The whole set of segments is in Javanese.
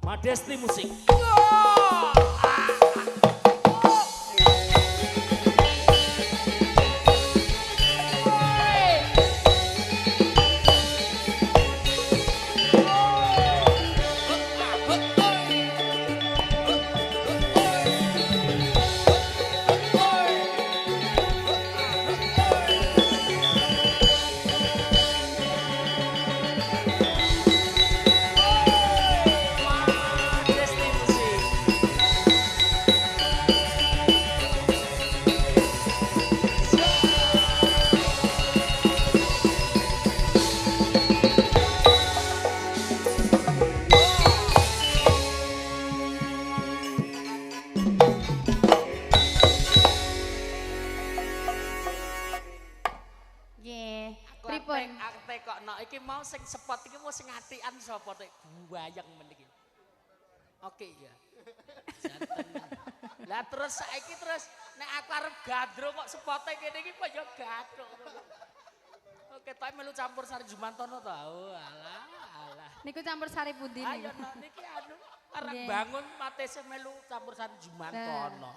Madesti Musik. Iki mau sing spot iki mau sing atikan sapa tek buayang men iki. Oke ya. Janten. Lah terus saiki terus nek aku arep gandro kok spote kene iki kok ya gathuk. Oke, tak melu campur sari Jumantono to. Oh, alah. Niku campur sari pundi niku? Ayo niki anu arep bangun matese melu campur sari Jumantono.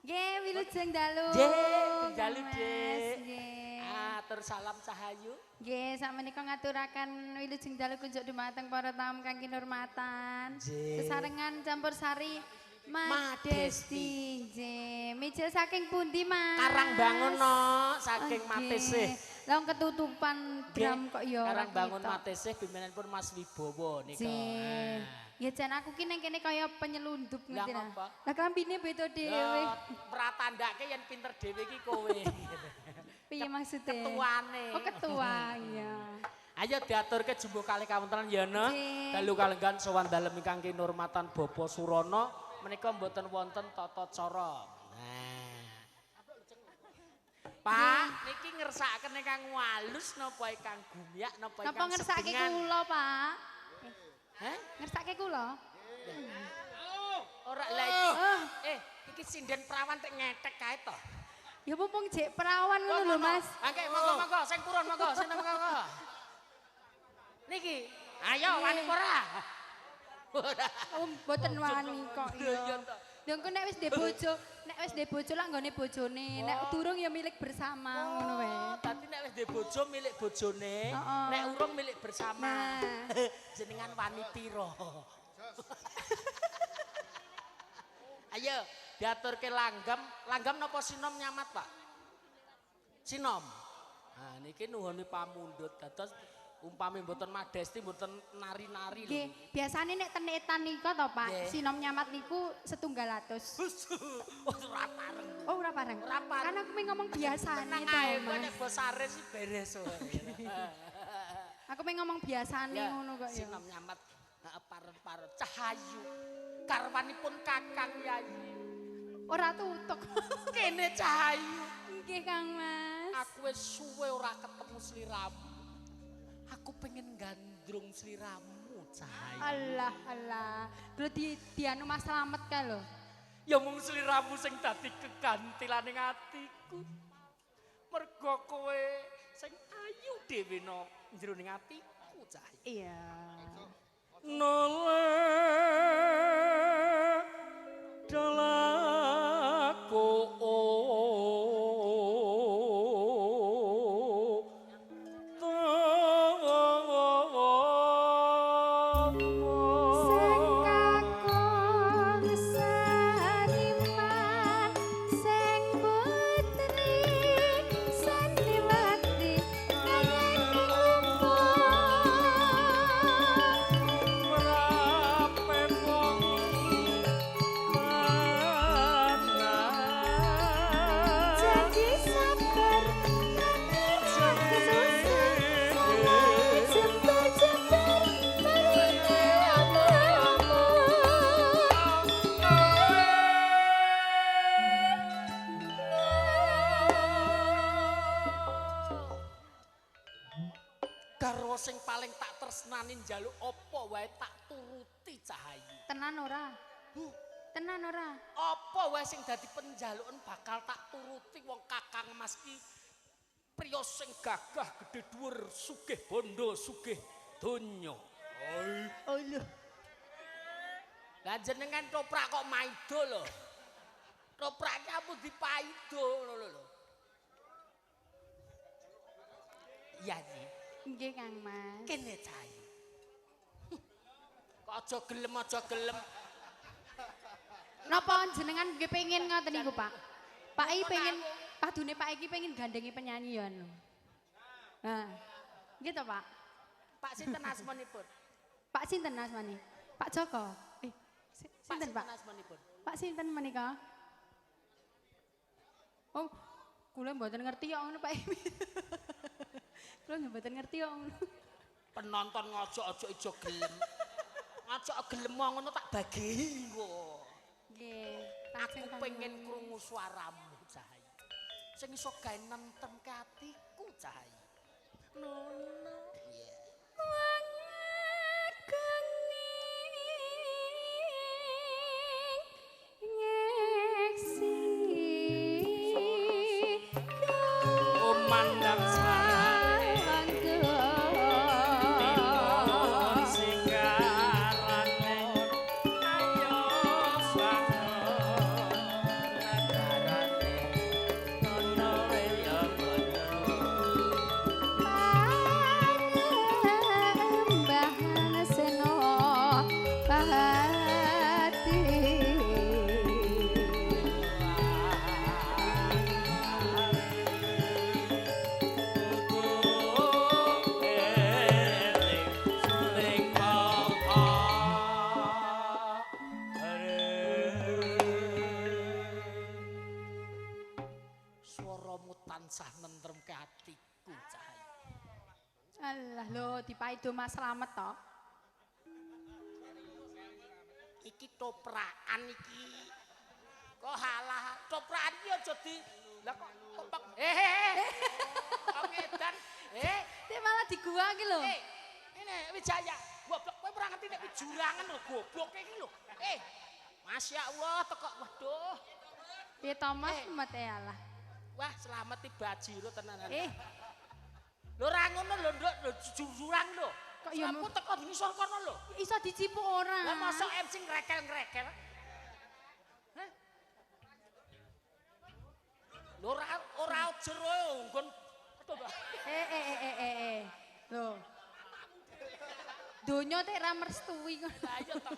Nggih, wilujeng dalu. Nggih, dalu, Dik. Nggih. Atur salam Cahayu. Nggih, sakmenika ngaturaken wilujeng dalu kunjuk dumateng para tamu kang kinurmatan. Sesarengan campur sari Madesti. Nggih, mijil saking pundi, Mas? Karangbangun no, saking Matesih. Lah ketutupan drum kok ya. Karangbangun Matesih bimbinganipun Mas Wibowo nika. Ya jan aku ki ning kene kaya penyelundup ngerti lah. Lah klambine beda dhewe. Pratandake yen pinter dhewe iki kowe. Piye maksudnya? Ketuane. Oh ketua, iya. Ayo diaturke jumbo kalih kawontenan ya no. Dalu kalenggan sowan dalem ingkang kinurmatan Bapak Surono menika mboten wonten tata cara. Nah. Pak, niki ngersakaken ingkang walus napa ingkang gumyak napa ingkang napa ngersake kula, Pak? Hah? Ngersake kula? Ora lha iki sinden prawan tek ngetek kae to. Ya mumpung jek perawan ngono lho, Mas. Oke, monggo sing purun monggo, sing monggo. Niki, ayo wani ora? Oh, mboten wani kok ya. Lha engko nek wis ndek bojo lak nggone bojone, nek durung ya milik bersama ngono wae. Dadi nek wis ndek bojo milik bojone, nek urung milik bersama. Jenengan wani pira? Ayo diaturke langgam napa sinom nyamat, Pak? Sinom. Nah, niki nuhuni pamundhut dados umpami mboten Madesti mboten nari-nari lho. Nggih, biasane nek tenetan nika to, Pak, sinom nyamat niku 1.700. Ora pareng. Oh, ora pareng. Kan aku mung ngomong biasane to, Mas. Nek bosare sih beres wae. Aku mung ngomong biasane ngono kok ya. Sinom nyamat pareng-pareng Cahayu. Karwanipun Kakang Yayi. Ora tutuk. Kene Cahayu. Nggih, Kang Mas. Aku wis suwe ora ketemu sliramu. Aku pengen gandrung sliramu, Cahayu. Allah. Dulu dianu Mas Slamet kae lho. Ya mung sliramu sing dadi kegantilaning atiku. Mergo kowe sing ayu dhewe no jroning atiku, Cahayu. Iya. Nolak dalaku sing paling tak tresnani njaluk apa wae tak turuti Cahayu. Tenan ora? Tenan ora? Apa wae sing dadi penjalukan bakal tak turuti wong Kakang Mas ki priya sing gagah gedhe dhuwur sugih bondo sugih donya. Oh lho. Lah jenengan toprak kok maido lho. Topraknya ampun dipaido lho. Iya Nyi. Nggih Kang Mas. Kene cai. Kok aja gelem. Napa jenengan nggih pengen ngoten niku, Pak? Pak iki pengen padune Pak iki pengen gandengi penyanyian. Nah. Gitu, Pak. Pak sinten asmanipun? Pak sinten asmane? Pak Joko. Sinten, Pak? Asmanipun? Pak sinten menika? Oh, kula mboten ngerti kok ngono, Pak. Kula mboten ngerti kok ngono. Penonton ngojok-ojok ijo gelem. Ngojok gelem ngono tak bagi kok. Nggih, Aku pengen krungu suaramu, Cahaya. Sing iso gawe nentemke atiku, Cahaya. Nono. Tansah nentremke atiku, Cahaya. Alah lho, dipaido Mas Slamet to. Iki toprakan iki. Kok halah, toprakan iki aja di lah kok kepek. Kok ngedan. Dia malah di gua iki lho. Ini Wijaya, goblok kowe ora ngerti nek jurangan lho gobloke iki lho. Masya Allah teko waduh. Piye to Mas mete alah. Wah, selamat tiba jiro tenanan. Lho ra ngono lho, Nduk, jurang lho. Kok ya aku teko ngisor kono lho. Iso dicipuk ora? Lah mosok MC ngrekel-ngrekel. Hah? Lho ora jero nggon. Lho. Donya tek ra merestui ngono. Lah iya to.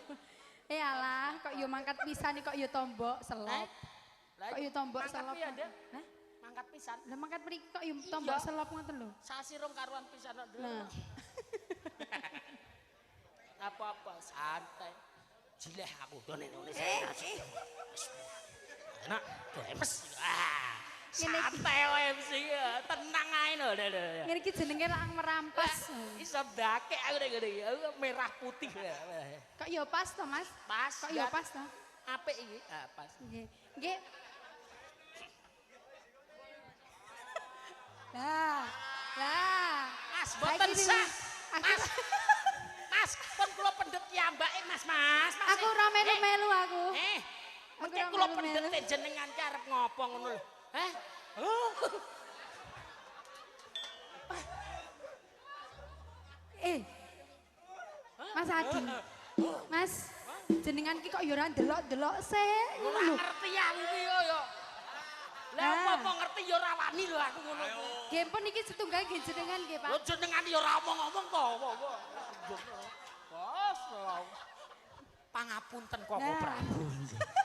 Alah, kok yo mangkat pisan kok yo tombok selop. Kok yo tombok selop. Hah? Mangkat pisan. Lah mangkat mriki kok yo tombok selop ngoten lho. Sasi rong karuan pisan kok. Nah. Apa-apa santai. Jileh aku done Indonesia. Enak, gemes. Santai wae MC ya, tenang ae lho. Ngene iki jenenge rak merampas. Iso ndakek aku nek ngene iki, merah putih. Kok yo pas to, Mas? Pas. Kok yo pas to? Apik iki? Pas. Nggih. Nggih. Lah. Mas, mboten sah. Mas, pun kula pendet kiambake, Mas. Aku ora melu-melu aku. Mengke kula pendet jenengan ki arep ngopo ngono lho. Mas Adi. Mas, jenengan ki kok yo ora ndelok-ndelok sik. Ora ngerti aku ki yo. Lah apa ngerti yo ora wani lho aku ngono kuwi. Nggih pun iki setunggal nggih jenengan nggih, Pak. Lho jenengan yo ora omong-omong to. Bos. Pangapunten kok Prabu.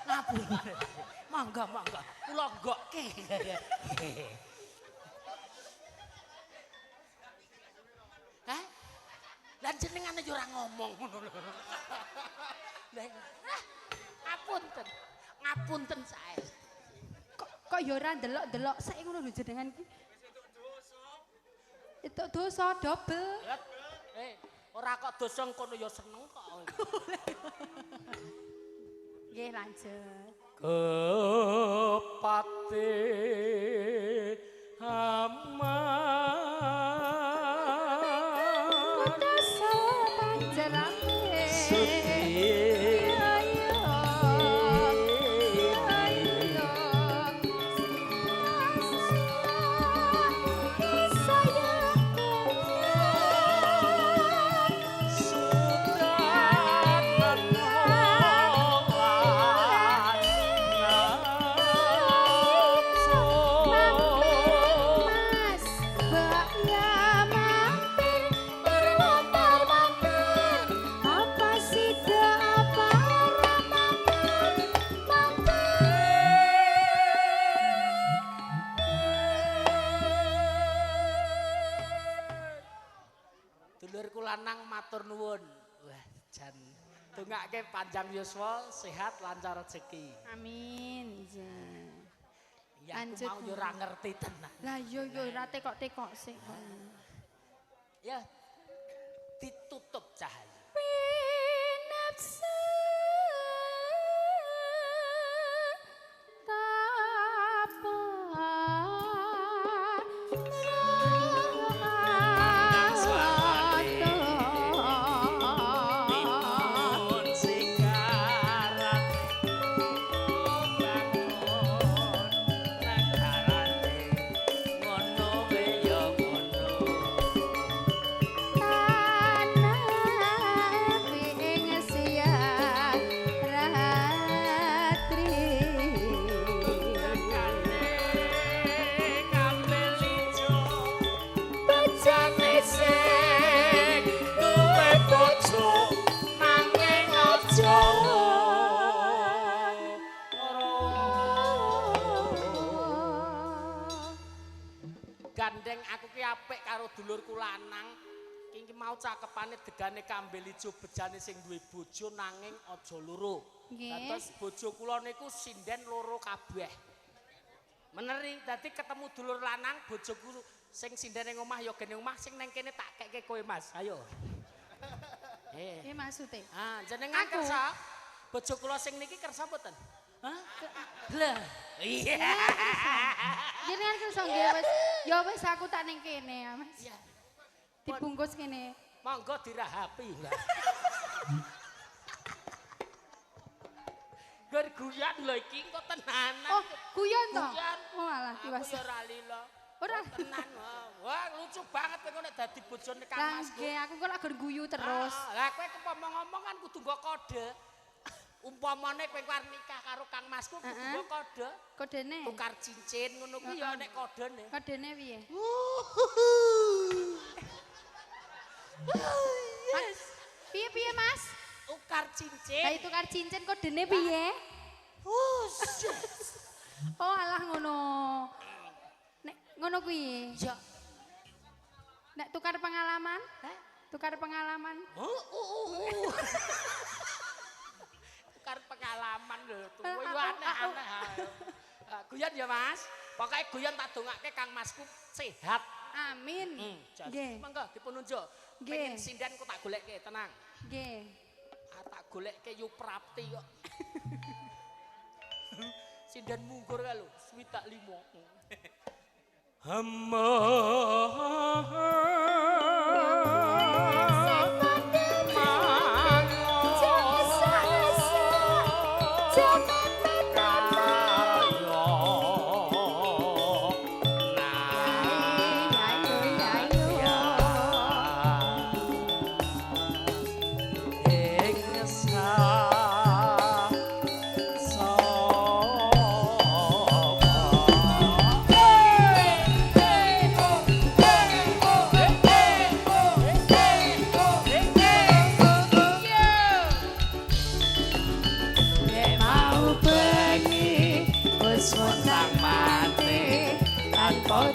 Ngapunten. Mangga. Kula nggokke. Hah? Lah jenengan yo ora ngomong ngono lho. Ngapunten sae. Kok yo ora ndelok-ndelok sik ngono lho jenengan iki. Itu dosa double. Ora kok dosa kono ya seneng kok. Nggih lanjut. Kepate aman dosa panjerane. ndongake panjang yuswa, sehat, lancar rezeki. Amin. Ya aku mau yo ora ngerti tenan. Lah yo ora tekok-tekok sik kok. Ya ditutup cahaya. Pinapsa gandeng aku ki apik karo dulurku lanang iki mau cakepane degane kambel ijo bejane sing duwe bojo nanging aja loro. Terus bojo kula niku sinden loro kabeh. Meneri dadi ketemu dulur lanang bojoku sing sinden ning omah ya gene omah sing nang kene tak kekke kowe Mas. Ayo. Maksude. Ah jenengan kersa bojo kula sing niki kersa mboten? Hah? Lah. Iya. Jenengan kersa nggih wis ya wis aku tak ning kene ya Mas. Iya. Dibungkus kene. Monggo dirahapi lah. Gur guyon lho iki kok tenanan. Oh, guyon to? Guyon. Oh alah Aku ya ora lila. Ora tenan. Wah, lucu banget kowe nek dadi bojone Kang Lah Mas. nggih, aku kok lagi guyu terus. Lah kowe kepomong ngomong kan kudu nggo kode. Umpamane kowe arep nikah karo Kang Masku kudu nggo kode. Kodene? Tukar cincin ngono kuwi ya nek kodene. Kodene piye? Yes. Piye Mas? Tukar cincin. Lah tukar cincin kodene piye? Oh alah ngono. Nek ngono kuwi. Ya. Nek tukar pengalaman? Tukar pengalaman. Tukar pengalaman lho, tuwa yo aneh-aneh. Guyon ya Mas. Pokoke guyon tak dongake Kang Masku sehat. Amin. Nggih. Monggo dipununjuk. Pengen sinden ku tak golekke, tenang. Nggih. Tak golekke Yu Prapti kok. Sinden mungkur kae lho, 75.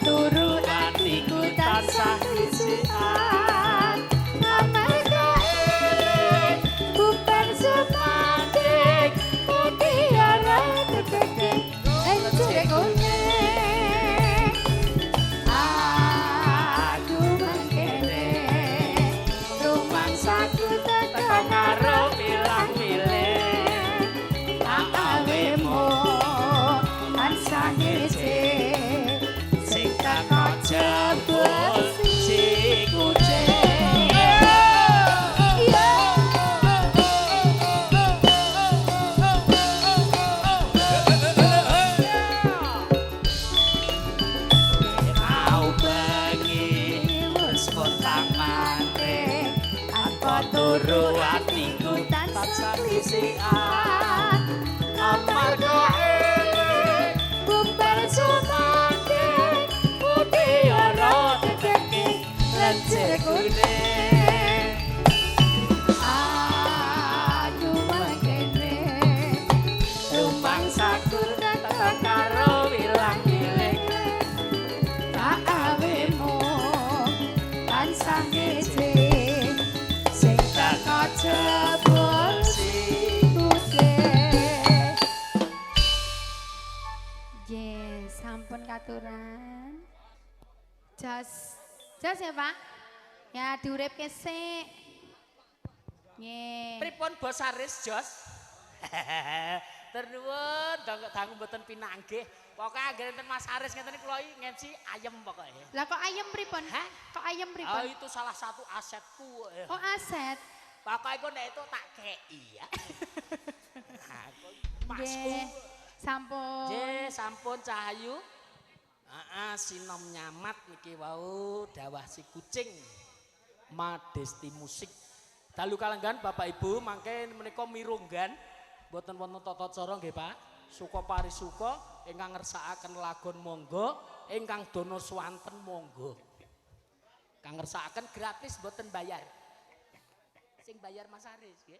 Turu atiku tansah disian amarga eling bubar semantik mutiara tegeke enjegone aku mangkene rumangsaku tekan karo pilang-piling tak awemu tansah ngece jebul si kucing mau bengi wis pontang manting apa turu atiku tansah lisian amarga eling bubar semantik mutiara tegeke lenjegune aku mangkene rumangsaku tekan karo wilang-wiling tak awemu tansah ngece sing teka jebul si Jos. Jos ya, Pak? Ya, diuripke sik. Nggih. Pripun Bos Aris Jos? Ternuwun dangu mboten pinanggih. Pokoke anggere enten Mas Aris ngeten iki kula ngemsi ayem pokoke. Lah kok ayam pripun? Hah? Kok ayam pripun? Oh, itu salah satu asetku. Oh, aset. Pokoke iku nek itu tak kei ya. Nah, Masku. Nggih. Sampun. Nggih, sampun Cahayu. Heeh, sinom nyamat niki wau dawah si kucing. Madesti musik. Dalu kalenggan Bapak Ibu mangke menika mirunggan mboten wonten tata cara nggih Pak. Suka parisuka ingkang ngersakaken lagon monggo, ingkang dono swanten monggo. Kang ngersakaken gratis mboten bayar. Sing bayar Mas Aris nggih.